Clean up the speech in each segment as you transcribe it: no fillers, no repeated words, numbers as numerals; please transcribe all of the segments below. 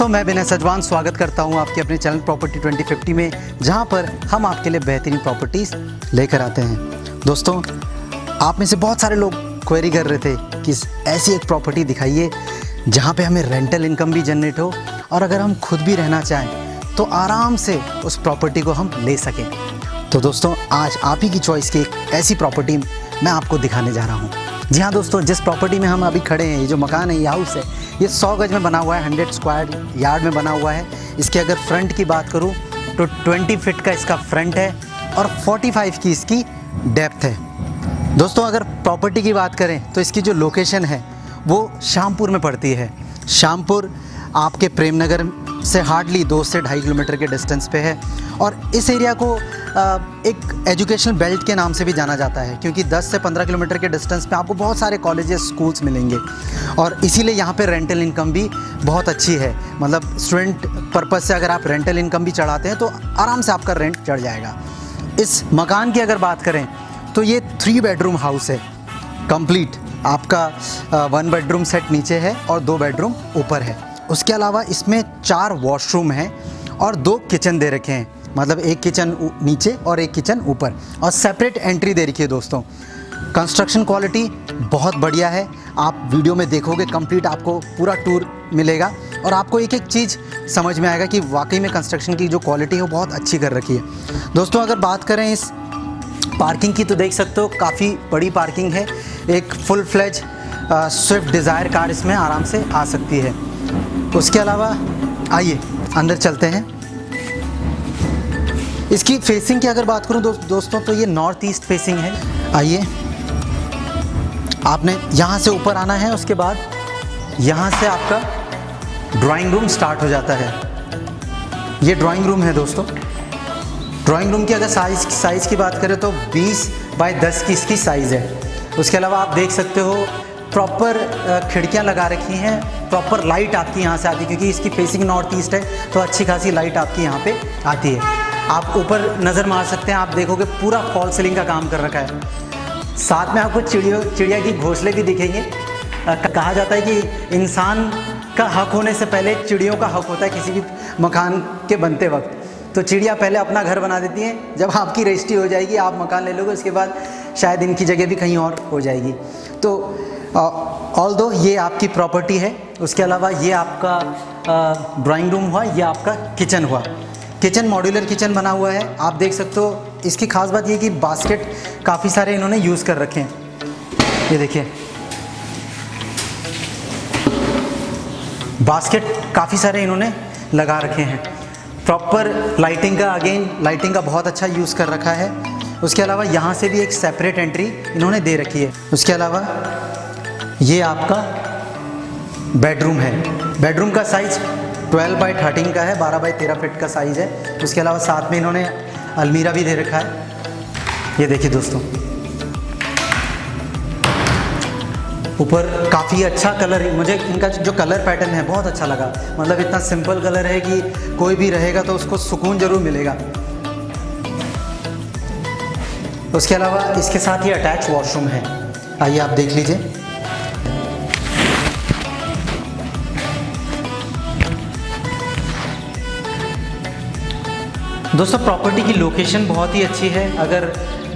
दोस्तों, मैं विनय सजवान स्वागत करता हूं आपके अपने चैनल प्रॉपर्टी 2050 में, जहां पर हम आपके लिए बेहतरीन प्रॉपर्टीज़ लेकर आते हैं। दोस्तों, आप में से बहुत सारे लोग क्वेरी कर रहे थे कि ऐसी एक प्रॉपर्टी दिखाइए जहां पे हमें रेंटल इनकम भी जनरेट हो और अगर हम खुद भी रहना चाहें तो आराम से उस प्रॉपर्टी को हम ले सकें। तो दोस्तों, आज आप ही की चॉइस की एक ऐसी प्रॉपर्टी मैं आपको दिखाने जा रहा हूँ। जी हाँ दोस्तों, जिस प्रॉपर्टी में हम अभी खड़े हैं, ये जो मकान है, ये हाउस है, ये 100 गज में बना हुआ है, 100 स्क्वायर यार्ड में बना हुआ है। इसके अगर फ्रंट की बात करूँ तो 20 फीट का इसका फ्रंट है और 45 की इसकी डेप्थ है। दोस्तों, अगर प्रॉपर्टी की बात करें तो इसकी जो लोकेशन है वो शामपुर में पड़ती है। शामपुर आपके प्रेम नगर से हार्डली 2 से 2.5 किलोमीटर के डिस्टेंस पे है और इस एरिया को एक एजुकेशनल बेल्ट के नाम से भी जाना जाता है, क्योंकि 10 से 15 किलोमीटर के डिस्टेंस पे आपको बहुत सारे कॉलेजेस, स्कूल्स मिलेंगे और इसीलिए यहाँ पे रेंटल इनकम भी बहुत अच्छी है। मतलब स्टूडेंट पर्पज़ से अगर आप रेंटल इनकम भी चढ़ाते हैं तो आराम से आपका रेंट चढ़ जाएगा। इस मकान की अगर बात करें तो ये 3 बेडरूम हाउस है कंप्लीट। आपका 1 बेडरूम सेट नीचे है और 2 बेडरूम ऊपर है। उसके अलावा इसमें 4 वॉशरूम हैं और 2 किचन दे रखे हैं, मतलब एक किचन नीचे और एक किचन ऊपर, और सेपरेट एंट्री दे रखी है। दोस्तों, कंस्ट्रक्शन क्वालिटी बहुत बढ़िया है। आप वीडियो में देखोगे, कंप्लीट आपको पूरा टूर मिलेगा और आपको एक एक चीज़ समझ में आएगा कि वाकई में कंस्ट्रक्शन की जो क्वालिटी है वो बहुत अच्छी कर रखी है। दोस्तों, अगर बात करें इस पार्किंग की तो देख सकते हो काफ़ी बड़ी पार्किंग है। एक full fledge swift dzire car इसमें आराम से आ सकती है। उसके अलावा आइए अंदर चलते हैं। इसकी फेसिंग की अगर बात करूं दोस्तों तो ये नॉर्थ ईस्ट फेसिंग है। आइए, आपने यहाँ से ऊपर आना है, उसके बाद यहाँ से आपका ड्राइंग रूम स्टार्ट हो जाता है। ये ड्राइंग रूम है दोस्तों। ड्राइंग रूम की अगर साइज़ की बात करें तो 20 बाय 10 की इसकी साइज़ है। उसके अलावा आप देख सकते हो प्रॉपर खिड़कियाँ लगा रखी हैं, प्रॉपर लाइट आपकी यहाँ से आती है, क्योंकि इसकी फेसिंग नॉर्थ ईस्ट है तो अच्छी खासी लाइट आपकी यहाँ पे आती है। आप ऊपर नज़र मार सकते हैं, आप देखोगे पूरा फॉल सीलिंग का काम कर रखा है। साथ में आपको चिड़िया की घोंसले भी दिखेंगे। कहा जाता है कि इंसान का हक होने से पहले चिड़ियों का हक होता है किसी भी मकान के बनते वक्त। तो चिड़िया पहले अपना घर बना देती हैं, जब आपकी रजिस्ट्री हो जाएगी, आप मकान ले लोगे, उसके बाद शायद इनकी जगह भी कहीं और हो जाएगी। तो ऑल्दो ये आपकी प्रॉपर्टी है। उसके अलावा ये आपका ड्राइंग रूम हुआ, ये आपका किचन हुआ। किचन मॉड्यूलर किचन बना हुआ है, आप देख सकते हो। इसकी खास बात ये कि बास्केट काफ़ी सारे इन्होंने यूज़ कर रखे हैं। ये देखिए, बास्केट काफ़ी सारे इन्होंने लगा रखे हैं। प्रॉपर लाइटिंग का, अगेन लाइटिंग का बहुत अच्छा यूज़ कर रखा है। उसके अलावा यहाँ से भी एक सेपरेट एंट्री इन्होंने दे रखी है। उसके अलावा ये आपका बेडरूम है। बेडरूम का साइज़ 12 बाय 13 का है, 12 बाय 13 फीट का साइज़ है। उसके अलावा साथ में इन्होंने अलमीरा भी दे रखा है। ये देखिए दोस्तों, ऊपर काफ़ी अच्छा कलर, मुझे इनका जो कलर पैटर्न है बहुत अच्छा लगा। मतलब इतना सिंपल कलर है कि कोई भी रहेगा तो उसको सुकून ज़रूर मिलेगा। उसके अलावा इसके साथ ही अटैच वॉशरूम है। आइए आप देख लीजिए। दोस्तों, प्रॉपर्टी की लोकेशन बहुत ही अच्छी है। अगर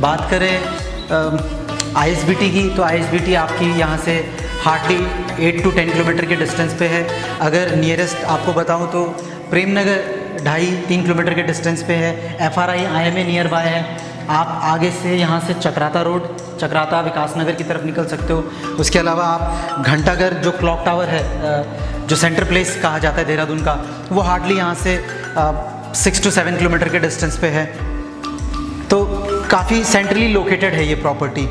बात करें ISBT की तो ISBT आपकी यहाँ से हार्डली 8 to 10 किलोमीटर के डिस्टेंस पे है। अगर नियरेस्ट आपको बताऊँ तो प्रेम नगर 2.5-3 किलोमीटर के डिस्टेंस पे है। FRI IMA नियर बाय है। आप आगे से यहाँ से चक्राता रोड, चक्राता विकास नगर की तरफ निकल सकते हो। उसके अलावा आप घंटाघर जो क्लॉक टावर है, जो सेंटर प्लेस कहा जाता है देहरादून का, वो हार्डली यहाँ से 6 to 7 किलोमीटर के डिस्टेंस पे है। तो काफ़ी सेंट्रली लोकेटेड है ये प्रॉपर्टी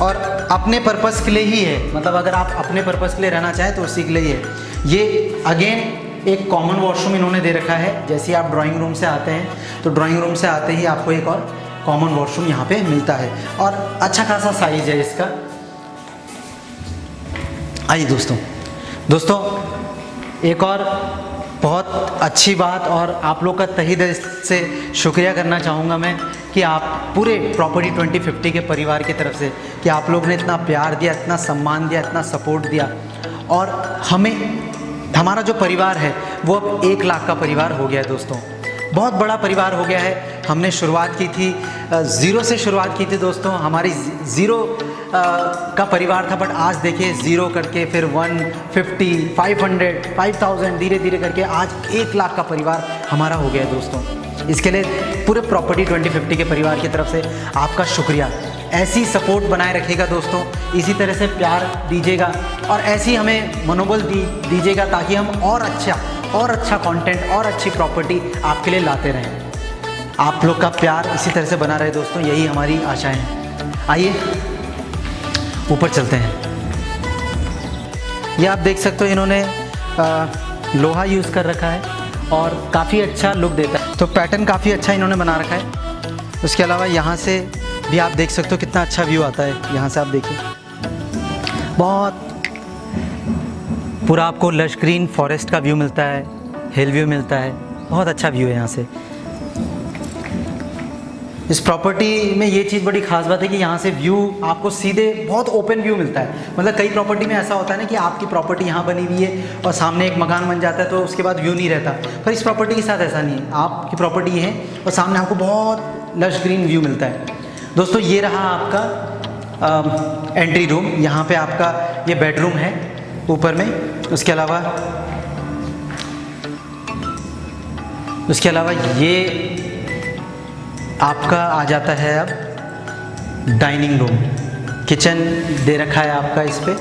और अपने पर्पज़ के लिए ही है। मतलब अगर आप अपने पर्पज़ के लिए रहना चाहें तो उसी के लिए ही है। ये अगेन एक कॉमन वॉशरूम इन्होंने दे रखा है। जैसे आप ड्राइंग रूम से आते हैं तो ड्राइंग रूम से आते ही आपको एक और कॉमन वॉशरूम यहाँ पे मिलता है और अच्छा खासा साइज़ है इसका। आइए दोस्तों, एक और बहुत अच्छी बात और आप लोग का तहे दिल से शुक्रिया करना चाहूँगा मैं कि आप पूरे प्रॉपर्टी 2050 के परिवार की तरफ से कि आप लोग ने इतना प्यार दिया, इतना सम्मान दिया, इतना सपोर्ट दिया और हमें हमारा जो परिवार है वो अब 1 लाख का परिवार हो गया है दोस्तों। बहुत बड़ा परिवार हो गया है। हमने शुरुआत की थी ज़ीरो से शुरुआत की थी दोस्तों। हमारी ज़ीरो का परिवार था, बट आज देखिए ज़ीरो करके फिर 150, 500, 5000 धीरे धीरे करके आज 1 लाख का परिवार हमारा हो गया है दोस्तों। इसके लिए पूरे प्रॉपर्टी 2050 के परिवार की तरफ से आपका शुक्रिया। ऐसी सपोर्ट बनाए रखिएगा दोस्तों, इसी तरह से प्यार दीजिएगा और ऐसी हमें मनोबल दीजिएगा ताकि हम और अच्छा कंटेंट और अच्छी प्रॉपर्टी आपके लिए लाते रहें। आप लोग का प्यार इसी तरह से बना रहे दोस्तों, यही हमारी आशाएं हैं। आइए ऊपर चलते हैं। ये आप देख सकते हो इन्होंने लोहा यूज़ कर रखा है और काफ़ी अच्छा लुक देता है। तो पैटर्न काफ़ी अच्छा इन्होंने बना रखा है। उसके अलावा यहाँ से भी आप देख सकते हो कितना अच्छा व्यू आता है। यहाँ से आप देखिए, बहुत पूरा आपको लश ग्रीन फॉरेस्ट का व्यू मिलता है, हिल व्यू मिलता है। बहुत अच्छा व्यू है यहाँ से। इस प्रॉपर्टी में ये चीज़ बड़ी ख़ास बात है कि यहाँ से व्यू आपको सीधे बहुत ओपन व्यू मिलता है। मतलब कई प्रॉपर्टी में ऐसा होता है ना कि आपकी प्रॉपर्टी यहाँ बनी हुई है और सामने एक मकान बन जाता है तो उसके बाद व्यू नहीं रहता, पर इस प्रॉपर्टी के साथ ऐसा नहीं है। आपकी प्रॉपर्टी है और सामने आपको बहुत लश ग्रीन व्यू मिलता है दोस्तों। ये रहा आपका एंट्री रूम। यहाँ पे आपका ये बेडरूम है ऊपर में। उसके अलावा ये आपका आ जाता है अब डाइनिंग रूम। किचन दे रखा है आपका इस पे।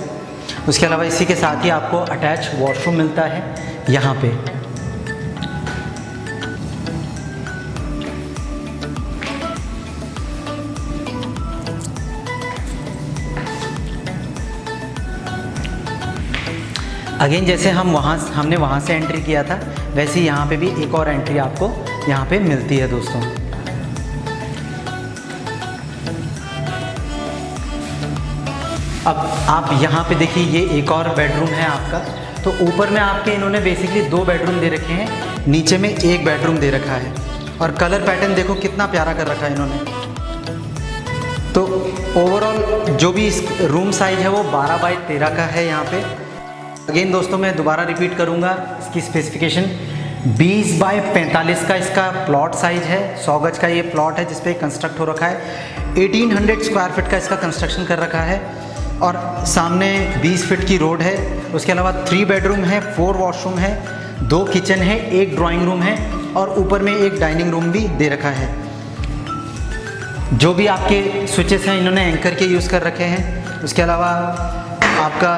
उसके अलावा इसी के साथ ही आपको अटैच वॉशरूम मिलता है यहाँ पे। अगेन जैसे हमने वहाँ से एंट्री किया था, वैसे ही यहाँ पे भी एक और एंट्री आपको यहाँ पे मिलती है दोस्तों। अब आप यहाँ पे देखिए, ये एक और बेडरूम है आपका। तो ऊपर में आपके इन्होंने बेसिकली 2 बेडरूम दे रखे हैं, नीचे में 1 बेडरूम दे रखा है। और कलर पैटर्न देखो कितना प्यारा कर रखा है इन्होंने। तो ओवरऑल जो भी इस रूम साइज है वो 12 बाई 13 का है यहाँ पे। अगेन दोस्तों मैं दोबारा रिपीट करूँगा, इसकी स्पेसिफिकेशन 20 बाई 45 का इसका प्लॉट साइज है। 100 गज का ये प्लॉट है जिसपे कंस्ट्रक्ट हो रखा है। 1800 स्क्वायर फीट का इसका कंस्ट्रक्शन कर रखा है और सामने 20 फीट की रोड है। उसके अलावा 3 बेडरूम है, 4 वॉशरूम है, 2 किचन है, 1 ड्राइंग रूम है और ऊपर में 1 डाइनिंग रूम भी दे रखा है। जो भी आपके स्विचेस हैं इन्होंने एंकर के यूज़ कर रखे हैं। उसके अलावा आपका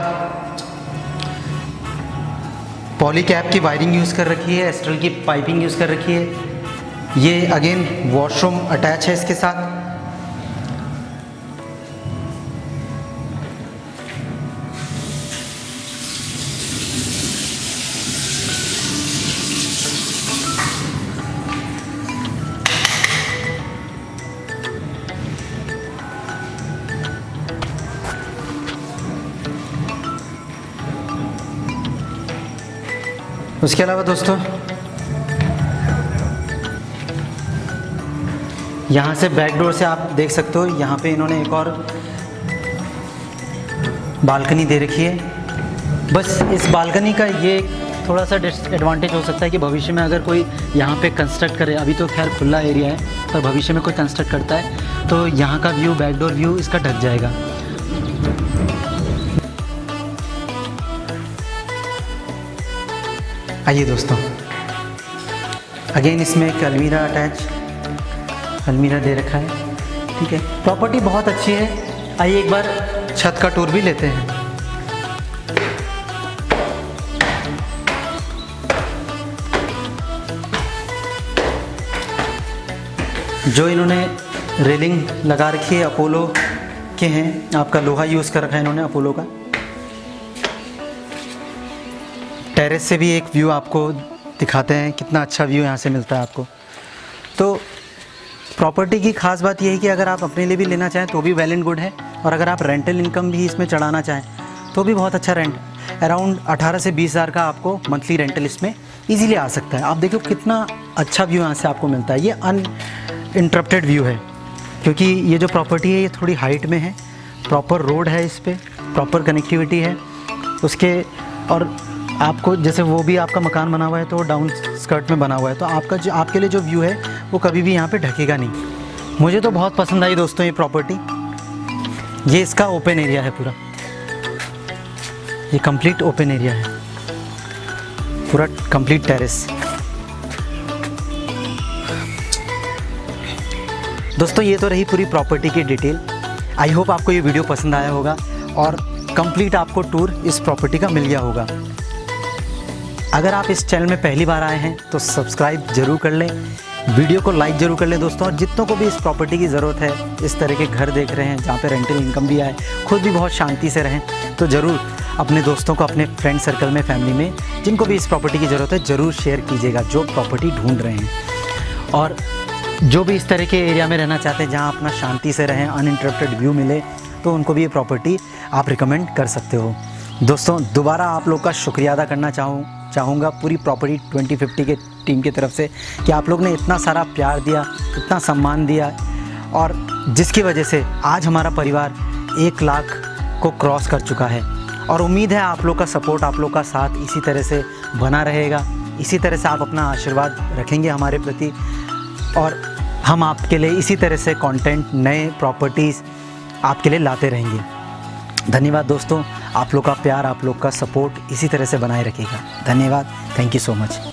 पॉली कैप की वायरिंग यूज़ कर रखी है, एस्ट्रल की पाइपिंग यूज़ कर रखी है। ये अगेन वॉशरूम अटैच है इसके साथ। उसके अलावा दोस्तों यहाँ से बैक डोर से आप देख सकते हो, यहाँ पे इन्होंने एक और बालकनी दे रखी है। बस इस बालकनी का ये थोड़ा सा डिसएडवांटेज हो सकता है कि भविष्य में अगर कोई यहाँ पे कंस्ट्रक्ट करे, अभी तो खैर खुला एरिया है, पर भविष्य में कोई कंस्ट्रक्ट करता है तो यहाँ का व्यू, बैकडोर व्यू इसका ढक जाएगा। आइए दोस्तों, अगेन इसमें एक अलमीरा अलमीरा दे रखा है। ठीक है, प्रॉपर्टी बहुत अच्छी है। आइए एक बार छत का टूर भी लेते हैं। जो इन्होंने रेलिंग लगा रखी है अपोलो के हैं, आपका लोहा यूज़ कर रखा है इन्होंने अपोलो का। टेरेस से भी एक व्यू आपको दिखाते हैं, कितना अच्छा व्यू यहाँ से मिलता है आपको। तो प्रॉपर्टी की ख़ास बात यह है कि अगर आप अपने लिए भी लेना चाहें तो भी वेल एंड गुड है, और अगर आप रेंटल इनकम भी इसमें चढ़ाना चाहें तो भी बहुत अच्छा रेंट, अराउंड 18 से 20 हज़ार का आपको मंथली रेंटल इसमें ईजीली आ सकता है। आप देखो कितना अच्छा व्यू यहाँ से आपको मिलता है। ये अनइंटरप्टेड व्यू है क्योंकि ये जो प्रॉपर्टी है ये थोड़ी हाइट में है, प्रॉपर रोड है, इस पर प्रॉपर कनेक्टिविटी है उसके, और आपको जैसे वो भी आपका मकान बना हुआ है तो डाउन स्कर्ट में बना हुआ है, तो आपका जो आपके लिए जो व्यू है वो कभी भी यहाँ पे ढकेगा नहीं। मुझे तो बहुत पसंद आई दोस्तों ये प्रॉपर्टी। ये इसका ओपन एरिया है पूरा, ये कंप्लीट ओपन एरिया है, पूरा कंप्लीट टेरेस। दोस्तों ये तो रही पूरी प्रॉपर्टी की डिटेल। आई होप आपको ये वीडियो पसंद आया होगा और कंप्लीट आपको टूर इस प्रॉपर्टी का मिल गया होगा। अगर आप इस चैनल में पहली बार आए हैं तो सब्सक्राइब जरूर कर लें, वीडियो को लाइक जरूर कर लें दोस्तों। और जितनों को भी इस प्रॉपर्टी की ज़रूरत है, इस तरह के घर देख रहे हैं जहाँ पे रेंटल इनकम भी आए, खुद भी बहुत शांति से रहें, तो ज़रूर अपने दोस्तों को, अपने फ्रेंड सर्कल में, फैमिली में जिनको भी इस प्रॉपर्टी की ज़रूरत है ज़रूर शेयर कीजिएगा, जो प्रॉपर्टी ढूंढ रहे हैं। और जो भी इस तरह के एरिया में रहना चाहते हैं जहाँ अपना शांति से रहें, अनइंटरप्टेड व्यू मिले, तो उनको भी ये प्रॉपर्टी आप रिकमेंड कर सकते हो। दोस्तों दोबारा आप लोग का शुक्रिया अदा करना चाहूँगा पूरी प्रॉपर्टी 2050 के टीम की तरफ से कि आप लोग ने इतना सारा प्यार दिया, इतना सम्मान दिया, और जिसकी वजह से आज हमारा परिवार 1 लाख को क्रॉस कर चुका है। और उम्मीद है आप लोग का सपोर्ट, आप लोग का साथ इसी तरह से बना रहेगा, इसी तरह से आप अपना आशीर्वाद रखेंगे हमारे प्रति, और हम आपके लिए इसी तरह से कंटेंट, नए प्रॉपर्टीज़ आपके लिए लाते रहेंगे। धन्यवाद दोस्तों, आप लोग का प्यार, आप लोग का सपोर्ट इसी तरह से बनाए रखिएगा। धन्यवाद, थैंक यू सो मच।